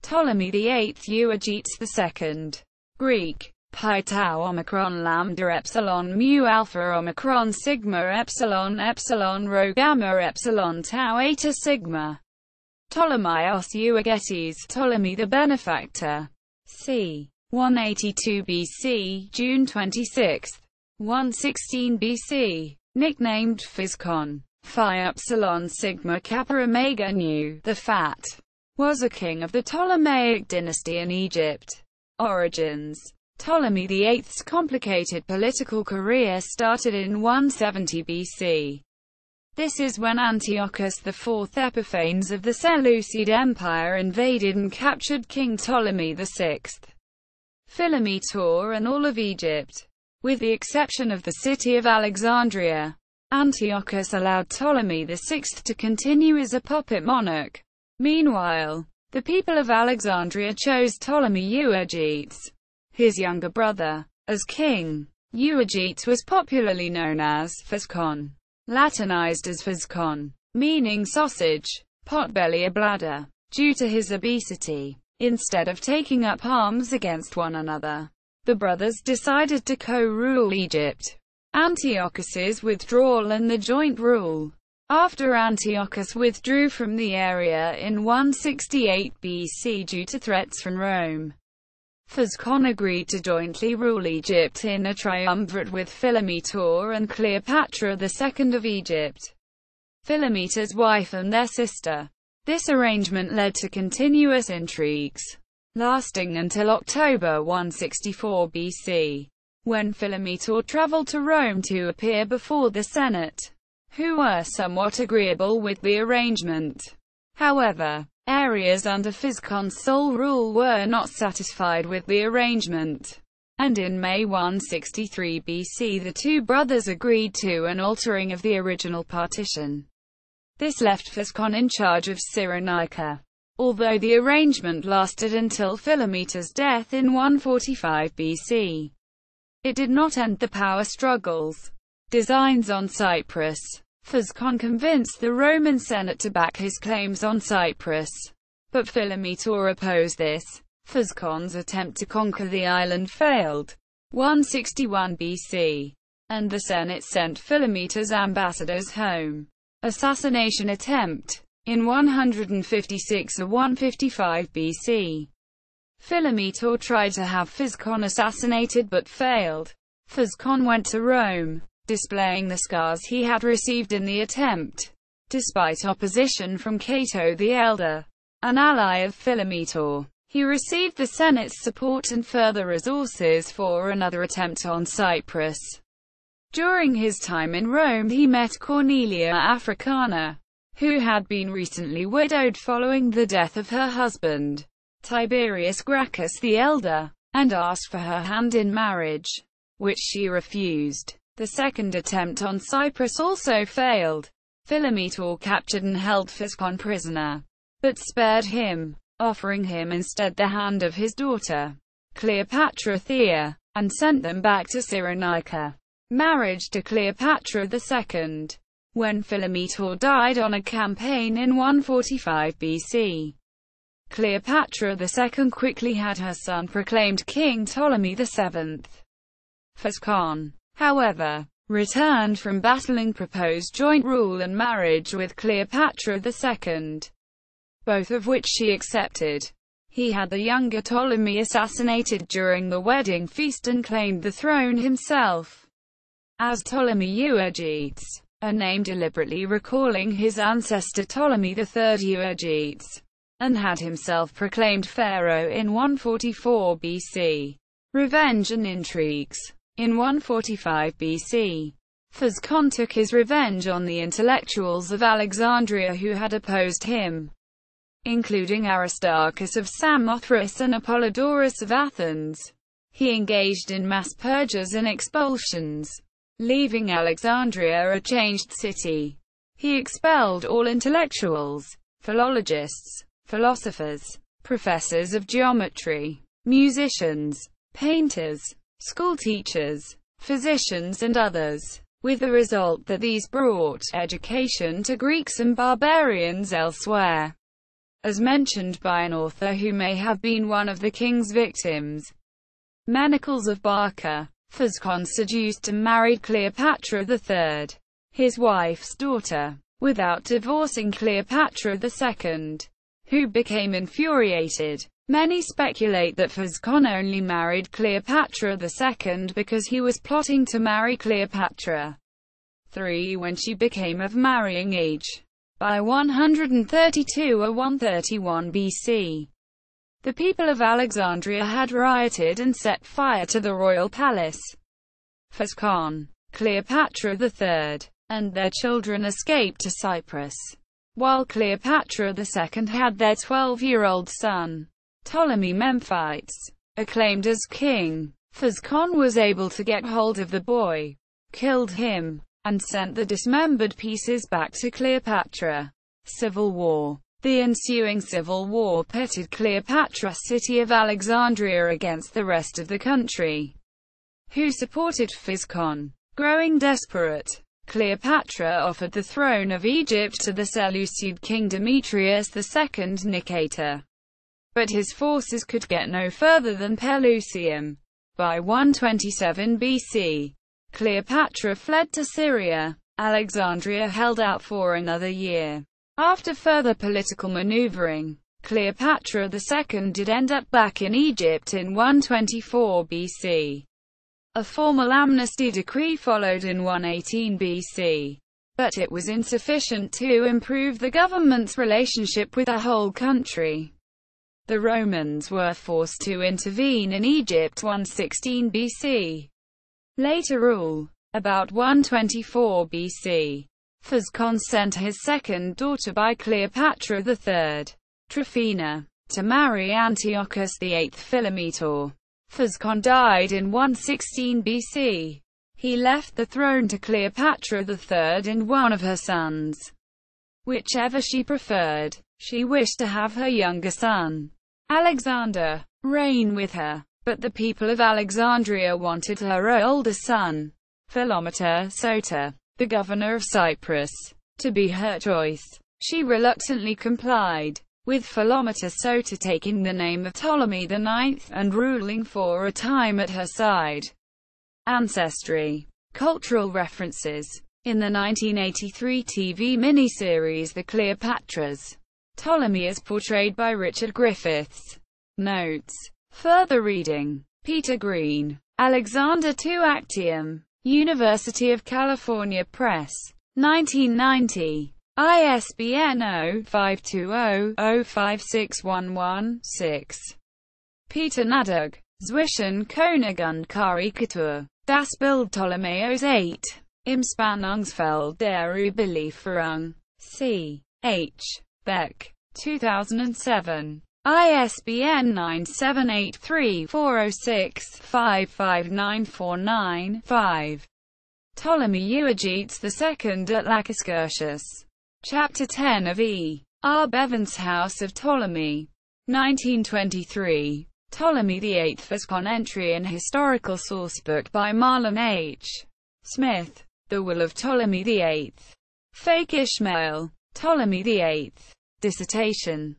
Ptolemy VIII Euergetes II. Greek. Pi tau omicron lambda epsilon mu alpha omicron sigma epsilon epsilon rho gamma epsilon tau eta sigma. Ptolemaios Euergetes, Ptolemy the Benefactor. c. 182 BC, June 26. 116 BC. Nicknamed Physcon. Phi epsilon sigma kappa omega nu, the Fat. Was a king of the Ptolemaic dynasty in Egypt. Origins. Ptolemy VIII's complicated political career started in 170 BC. This is when Antiochus IV Epiphanes of the Seleucid Empire invaded and captured King Ptolemy VI. Philometor and all of Egypt. With the exception of the city of Alexandria, Antiochus allowed Ptolemy VI to continue as a puppet monarch. Meanwhile, the people of Alexandria chose Ptolemy Euergetes, his younger brother, as king. Euergetes was popularly known as Physcon, Latinized as Physcon, meaning sausage, potbelly or bladder, due to his obesity. Instead of taking up arms against one another, the brothers decided to co-rule Egypt. Antiochus's withdrawal and the joint rule. After Antiochus withdrew from the area in 168 BC due to threats from Rome, Physcon agreed to jointly rule Egypt in a triumvirate with Philometor and Cleopatra II of Egypt, Philometor's wife and their sister. This arrangement led to continuous intrigues, lasting until October 164 BC, when Philometor traveled to Rome to appear before the Senate, who were somewhat agreeable with the arrangement. However, areas under Physcon's sole rule were not satisfied with the arrangement, and in May 163 BC the two brothers agreed to an altering of the original partition. This left Physcon in charge of Cyrenaica. Although the arrangement lasted until Philometor's death in 145 BC, it did not end the power struggles. Designs on Cyprus. Physcon convinced the Roman Senate to back his claims on Cyprus, but Philometor opposed this. Physcon's attempt to conquer the island failed. 161 BC, and the Senate sent Philometor's ambassadors home. Assassination Attempt. In 156 or 155 BC, Philometor tried to have Physcon assassinated but failed. Physcon went to Rome, displaying the scars he had received in the attempt. Despite opposition from Cato the Elder, an ally of Philometor, he received the Senate's support and further resources for another attempt on Cyprus. During his time in Rome he met Cornelia Africana, who had been recently widowed following the death of her husband, Tiberius Gracchus the Elder, and asked for her hand in marriage, which she refused. The second attempt on Cyprus also failed. Philometor captured and held Physcon prisoner, but spared him, offering him instead the hand of his daughter, Cleopatra Thea, and sent them back to Cyrenaica. Marriage to Cleopatra II. When Philometor died on a campaign in 145 BC, Cleopatra II quickly had her son proclaimed King Ptolemy VII. Physcon, however, returned from battling proposed joint rule and marriage with Cleopatra II, both of which she accepted. He had the younger Ptolemy assassinated during the wedding feast and claimed the throne himself as Ptolemy Euergetes, a name deliberately recalling his ancestor Ptolemy III Euergetes, and had himself proclaimed pharaoh in 144 BC. Revenge and intrigues. In 145 BC, Physcon took his revenge on the intellectuals of Alexandria who had opposed him, including Aristarchus of Samothrace and Apollodorus of Athens. He engaged in mass purges and expulsions, leaving Alexandria a changed city. He expelled all intellectuals, philologists, philosophers, professors of geometry, musicians, painters, schoolteachers, physicians and others, with the result that these brought education to Greeks and barbarians elsewhere. as mentioned by an author who may have been one of the king's victims. Menacles of Barca. Physcon seduced and married Cleopatra III, his wife's daughter, without divorcing Cleopatra II, who became infuriated. Many speculate that Physcon only married Cleopatra II because he was plotting to marry Cleopatra III when she became of marrying age. By 132 or 131 BC, the people of Alexandria had rioted and set fire to the royal palace. Physcon, Cleopatra III, and their children escaped to Cyprus, while Cleopatra II had their 12-year-old son, Ptolemy Memphis, acclaimed as king. Physcon was able to get hold of the boy, killed him, and sent the dismembered pieces back to Cleopatra. Civil War. The ensuing civil war pitted Cleopatra's city of Alexandria against the rest of the country, who supported Physcon. Growing desperate, Cleopatra offered the throne of Egypt to the Seleucid king Demetrius II Nicator, but his forces could get no further than Pelusium. By 127 BC, Cleopatra fled to Syria. Alexandria held out for another year. After further political maneuvering, Cleopatra II did end up back in Egypt in 124 BC. A formal amnesty decree followed in 118 BC, but it was insufficient to improve the government's relationship with the whole country. The Romans were forced to intervene in Egypt 116 BC. Later rule. About 124 BC, Physcon sent his second daughter by Cleopatra III, Tryphena, to marry Antiochus VIII Philometor. Physcon died in 116 BC. He left the throne to Cleopatra III and one of her sons, whichever she preferred. She wished to have her younger son, Alexander, reign with her, but the people of Alexandria wanted her older son, Philometor Sota, the governor of Cyprus, to be her choice. She reluctantly complied, with Philometor Sota taking the name of Ptolemy IX and ruling for a time at her side. Ancestry. Cultural references. In the 1983 TV miniseries The Cleopatras, Ptolemy is portrayed by Richard Griffiths. Notes. Further reading. Peter Green. Alexander II Actium. University of California Press. 1990. ISBN 0-520-05611-6. Peter Nadug. Zwischen König und Karikatur. Das Bild Ptolemaios 8. Im Spannungsfeld der Überlieferung. C. H. Beck. 2007. ISBN 9783406-55949-5. Ptolemy Euergetes II at Lachesis. Chapter 10 of E. R. Bevan's House of Ptolemy. 1923. Ptolemy VIII Physcon entry in Historical Sourcebook by Marlon H. Smith. The Will of Ptolemy VIII. Fake Ishmael. Ptolemy VIII. Dissertation.